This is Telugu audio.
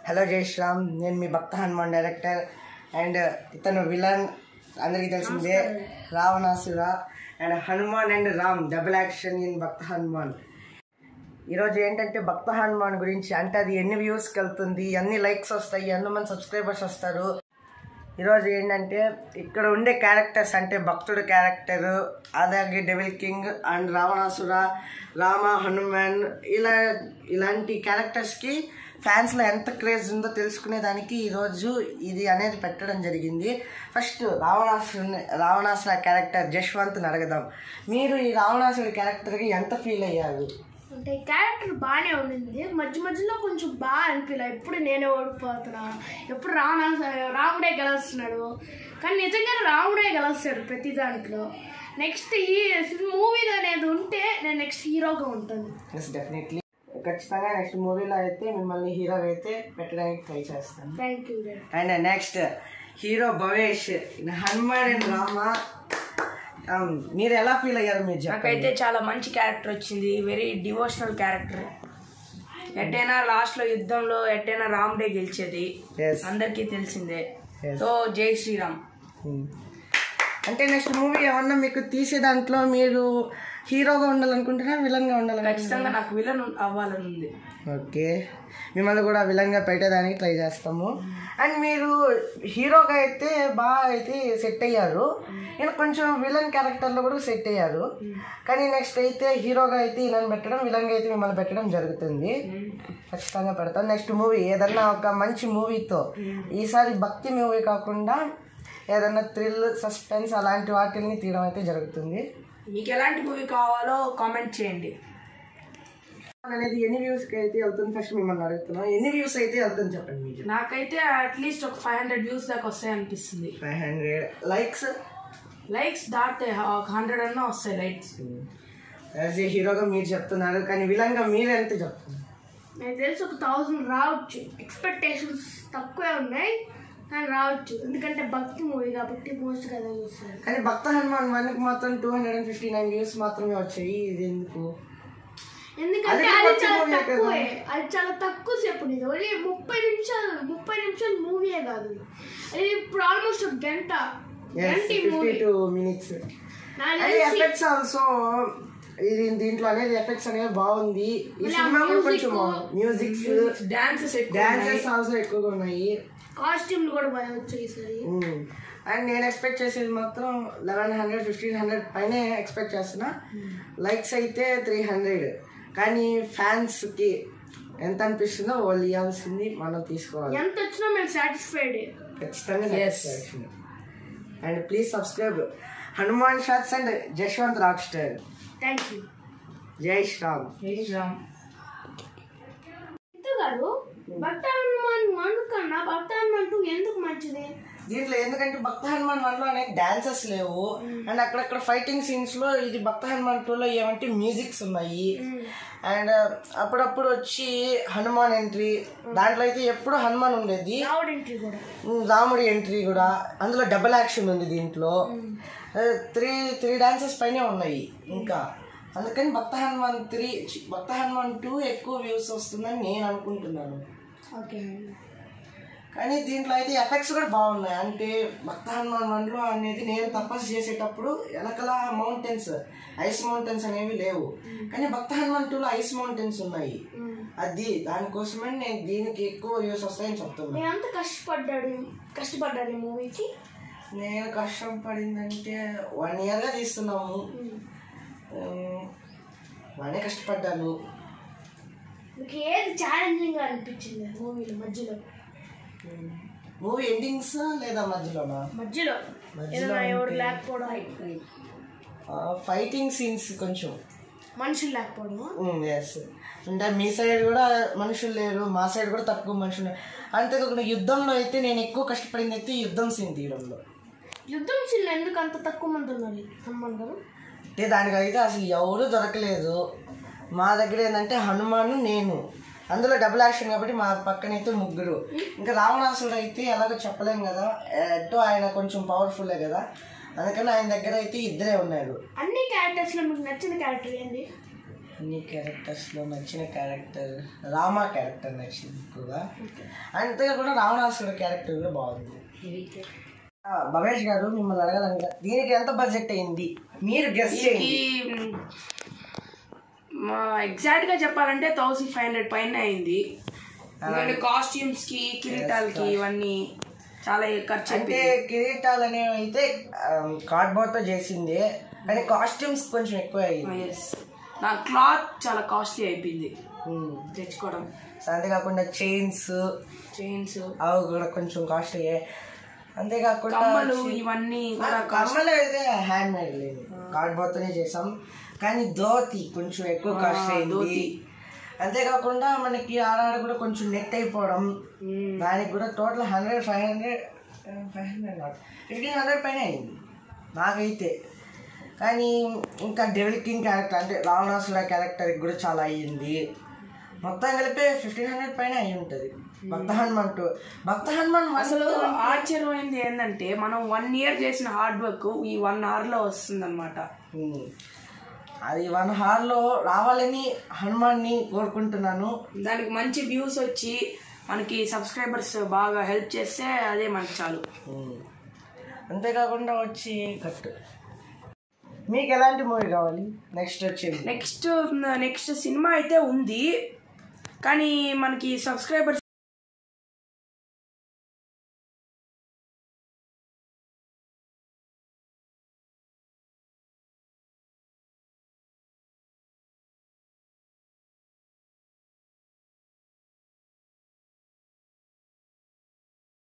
హలో జై శ్రీరామ్, నేను మీ భక్త హనుమాన్ డైరెక్టర్. అండ్ ఇతను విలన్ అందరికీ తెలిసిందే, Ravanasura. And Hanuman and Ram double action in Bhakta Hanuman. ఈరోజు ఏంటంటే భక్త హనుమాన్ గురించి, అంటే అది ఎన్ని వ్యూస్కి వెళ్తుంది, ఎన్ని లైక్స్ వస్తాయి, ఎంతమంది సబ్స్క్రైబర్స్ వస్తారు. ఈరోజు ఏంటంటే ఇక్కడ ఉండే క్యారెక్టర్స్ అంటే భక్తుడు క్యారెక్టరు, అలాగే devil king and Ravanasura, Rama, Hanuman, ఇలాంటి క్యారెక్టర్స్కి ఫ్యాన్స్లో ఎంత క్రేజ్ ఉందో తెలుసుకునేదానికి ఈరోజు ఇది అనేది పెట్టడం జరిగింది. ఫస్ట్ రావణాసుర క్యారెక్టర్ జశ్వంత్ని అడగదాం. మీరు ఈ రావణాసురుడి క్యారెక్టర్కి ఎంత ఫీల్ అయ్యారు? అంటే క్యారెక్టర్ బాగానే ఉండింది, మధ్య మధ్యలో కొంచెం బాగా అనిపించలే. ఎప్పుడు నేనే ఓడిపోతున్నా, ఎప్పుడు రాముడే గెలుస్తున్నాడు, కానీ నిజంగానే రాముడే గెలుస్తాడు ప్రతి దాంట్లో. నెక్స్ట్ ఈ మూవీలో అనేది ఉంటే నేను నెక్స్ట్ హీరోగా ఉంటాను. డెఫినెట్లీ, ఖచ్చితంగా నెక్స్ట్ మూవీలో అయితే మిమ్మల్ని హీరో అయితే పెట్టడానికి ట్రై చేస్తాను. Thank you. And next hero Bhavesh, Hanuman and Rama, మీరు ఎలా ఫీల్ అయ్యారు? మీరు నాకైతే చాలా మంచి క్యారెక్టర్ వచ్చింది, వెరీ డివోషనల్ క్యారెక్టర్. ఎట్టైనా లాస్ట్లో యుద్ధంలో ఎట్టైనా రాముడే గెలిచేది అందరికీ తెలిసిందే. సో జై శ్రీరామ్. అంటే నెక్స్ట్ మూవీ ఏమన్నా మీకు తీసే దాంట్లో మీరు హీరోగా ఉండాలనుకుంటున్నారా, విలన్గా ఉండాలని? ఖచ్చితంగా నాకు విలన్ అవ్వాలని ఉంది. ఓకే, మిమ్మల్ని కూడా విలన్గా పెట్టేదానికి ట్రై చేస్తాము. అండ్ మీరు హీరోగా అయితే బాగా అయితే సెట్ అయ్యారు, నేను కొంచెం విలన్ క్యారెక్టర్లో కూడా సెట్ అయ్యారు. కానీ నెక్స్ట్ అయితే హీరోగా అయితే ఇలా పెట్టడం, విలన్గా అయితే మిమ్మల్ని పెట్టడం జరుగుతుంది. ఖచ్చితంగా పెడతాను. నెక్స్ట్ మూవీ ఏదన్నా ఒక మంచి మూవీతో, ఈసారి భక్తి మూవీ కాకుండా ఏదన్నా థ్రిల్, సస్పెన్స్ అలాంటి వాటిని తీయడం అయితే జరుగుతుంది. మీకు ఎలాంటి మూవీ కావాలో కామెంట్ చేయండి. అనేది ఎన్ని వ్యూస్కి అయితే వెళ్తుంది ఫస్ట్ మిమ్మల్ని అడుగుతున్నాం. ఎన్ని వ్యూస్ అయితే వెళ్తుంది చెప్పండి మీరు? నాకైతే అట్లీస్ట్ ఒక 500 వ్యూస్ దాకా వస్తాయి అనిపిస్తుంది. 500 లైక్స్ దాటితే 100 అన్నా వస్తాయి లైక్స్. యాజ్ ఏ హీరోగా మీరు చెప్తున్నారు, కానీ విలన్గా మీరు ఎంత చెప్తున్నారు? నాకు తెలిసి ఒక 1000 రావచ్చు. ఎక్స్పెక్టేషన్స్ తక్కువే ఉన్నాయి కానీ రావచ్చు, ఎందుకంటే భక్తి మూవీ కాబట్టి మోస్ట్ కదా చూస్తారు. కానీ భక్త హనుమాన్ 1కి మాత్రం 259 వ్యూస్ మాత్రమే వచ్చాయి. ఇది ఎందుకు? ఎందుకంటే అది చాలా తక్కువే, అది చాలా తక్కువ సేపు ఉంది. ఓన్లీ 30 నిమిషాలు మూవీయే కాదు, అది ఇప్పుడు ఆల్మోస్ట్ ఒక గంట 52 minutes. ఎఫెక్ట్స్ ఆల్సో దీంట్లో అనేది ఎఫెక్ట్స్ అనేది బాగుంది. ఈ సినిమా కొంచెం మ్యూజిక్స్, డాన్సెస్ ఆల్సో ఎక్కువగా ఉన్నాయి, కాస్ట్యూమ్లు కూడా బాగా వచ్చాయి సరే. అండ్ నేను ఎక్స్పెక్ట్ చేసేది మాత్రం 1100 1500 పైనే ఎక్స్పెక్ట్ చేస్తున్నా. లైక్స్ అయితే 300. కానీ ఫ్యాన్స్కి ఎంత అనిపిస్తుందో వాళ్ళు ఇవ్వాల్సింది మనం తీసుకోవాలి. ఎంత వచ్చినా మేము సాటిస్ఫైడ్, ఖచ్చితంగా. And please subscribe Hanuman shots and Jashwant rock star. Thank you. జై శ్రీరామ్. గారు భక్త హనుమాన్ 1 కన్నా భక్త హనుమాన్ 2 ఎందుకు మంచిది? దీంట్లో ఎందుకంటే భక్త హనుమాన్ 1లో అనేక డాన్సెస్ లేవు, అండ్ అక్కడక్కడ ఫైటింగ్ సీన్స్ లో. ఇది భక్త హనుమాన్ 2లో ఏమంటే మ్యూజిక్స్ ఉన్నాయి, అండ్ అప్పుడప్పుడు వచ్చి హనుమాన్ ఎంట్రీ. దాంట్లో అయితే ఎప్పుడు హనుమాన్ ఉండేది, రాముడి ఎంట్రీ కూడా. అందులో డబుల్ యాక్షన్ ఉంది దీంట్లో. 3 డాన్సెస్ పైనే ఉన్నాయి ఇంకా. అందుకని భక్త హనుమాన్ 2 ఎక్కువ వ్యూస్ వస్తుందని నేను అనుకుంటున్నాను. ఓకే, కానీ దీంట్లో అయితే ఎఫెక్ట్స్ కూడా బాగున్నాయి. అంటే భక్త హనుమాన్ 1లో అనేది నేను తపస్సు చేసేటప్పుడు వెనకల మౌంటైన్స్, ఐస్ మౌంటైన్స్ అనేవి లేవు, కానీ భక్త హనుమాన్ 2లో ఐస్ మౌంటైన్స్ ఉన్నాయి. అది దానికోసమే నేను దీనికి ఎక్కువ వ్యూస్ వస్తాయని చెప్తున్నాను. ఎంత కష్టపడ్డాడు ఈ మూవీకి? నేను కష్టపడిందంటే 1 yearగా తీస్తున్నాము, బాగానే కష్టపడ్డాను. మీకు ఏది ఛాలెంజింగ్ అనిపించింది మూవీలో మధ్యలో? మూవీ ఎండింగ్స్ లేదా మధ్యలోనా? మధ్యలో ఎవరు లేకపోవడం, ఫైటింగ్ సీన్స్, కొంచెం మనుషులు లేకపోవడం. ఎస్, అంటే మీ సైడ్ కూడా మనుషులు లేరు, మా సైడ్ కూడా తక్కువ మనుషులు. అంతేకాకుండా యుద్ధంలో అయితే నేను ఎక్కువ కష్టపడింది అయితే యుద్ధం సీన్ తీయడంలో. యుద్ధం సీన్లో ఎందుకు అంత తక్కువ మంది ఉన్నారు హనుమాన్ గారు? అంటే దానికైతే అసలు ఎవరు దొరకలేదు. మా దగ్గర ఏంటంటే హనుమాన్, నేను, అందులో డబుల్ యాక్షన్ కాబట్టి మా పక్కనైతే 3. ఇంకా రావణాసుడు అయితే ఎలాగో చెప్పలేం కదా, ఎట్టో ఆయన కొంచెం పవర్ఫుల్లే కదా, అందుకని ఆయన దగ్గర అయితే 2 ఉన్నారు. అన్ని క్యారెక్టర్స్లో మీకు నచ్చిన క్యారెక్టర్ ఏంటి? అన్ని క్యారెక్టర్స్లో నచ్చిన క్యారెక్టర్ రామ క్యారెక్టర్ నచ్చింది ఎక్కువగా. అంతేకాకుండా రావణాసురుడు క్యారెక్టర్ కూడా బాగుంది. భవేష్ గారు మిమ్మల్ని అడగాలంటే దీనికి ఎంత బడ్జెట్ అయింది మీరు గెస్ చేయండి. ఎగ్జాక్ట్గా చెప్పాలంటే 1500 పైన అయింది. కాస్ట్యూమ్స్ కి కిరీటాలకి ఇవన్నీ చాలా ఖర్చు. అంటే కిరీటాలు అనేవి అయితే కార్డ్బోర్డ్తో చేసింది, కానీ కాస్ట్యూమ్స్ కొంచెం ఎక్కువ అయ్యింది. నా క్లాత్ చాలా కాస్ట్లీ అయిపోయింది తెచ్చుకోవడం. అంతేకాకుండా చైన్స్ అవి కూడా కొంచెం కాస్ట్లీ. అంతేకాకుండా ఇవన్నీ కమ్మలు అయితే హ్యాండ్ మేడ్ లేదు, కార్డ్బోర్డ్తోనే చేసాం. కానీ ధోతి కొంచెం ఎక్కువ కాస్ట్ అయింది. అంతేకాకుండా మనకి ఆడాడ కూడా కొంచెం నెట్ అయిపోవడం, దానికి కూడా టోటల్ 1500 పైన అయింది నాకైతే. కానీ ఇంకా డెవిల్ కింగ్ క్యారెక్టర్ అంటే రావణాసుర క్యారెక్టర్కి కూడా చాలా అయ్యింది. మొత్తం కలిపి 1500 పైన అయి ఉంటుంది. భక్త హనుమాన్ అసలు ఆశ్చర్యమైంది ఏంటంటే మనం 1 year చేసిన హార్డ్ వర్క్ ఈ 1 hourలో వస్తుంది అనమాట. అది 1 hourలో రావాలని హనుమాన్ని కోరుకుంటున్నాను. దానికి మంచి వ్యూస్ వచ్చి మనకి సబ్స్క్రైబర్స్ బాగా హెల్ప్ చేస్తే అదే మనకి చాలు. అంతేకాకుండా వచ్చి మీకు ఎలాంటి మూవీ కావాలి నెక్స్ట్ వచ్చేది? నెక్స్ట్ సినిమా అయితే ఉంది, కానీ మనకి సబ్స్క్రైబర్స్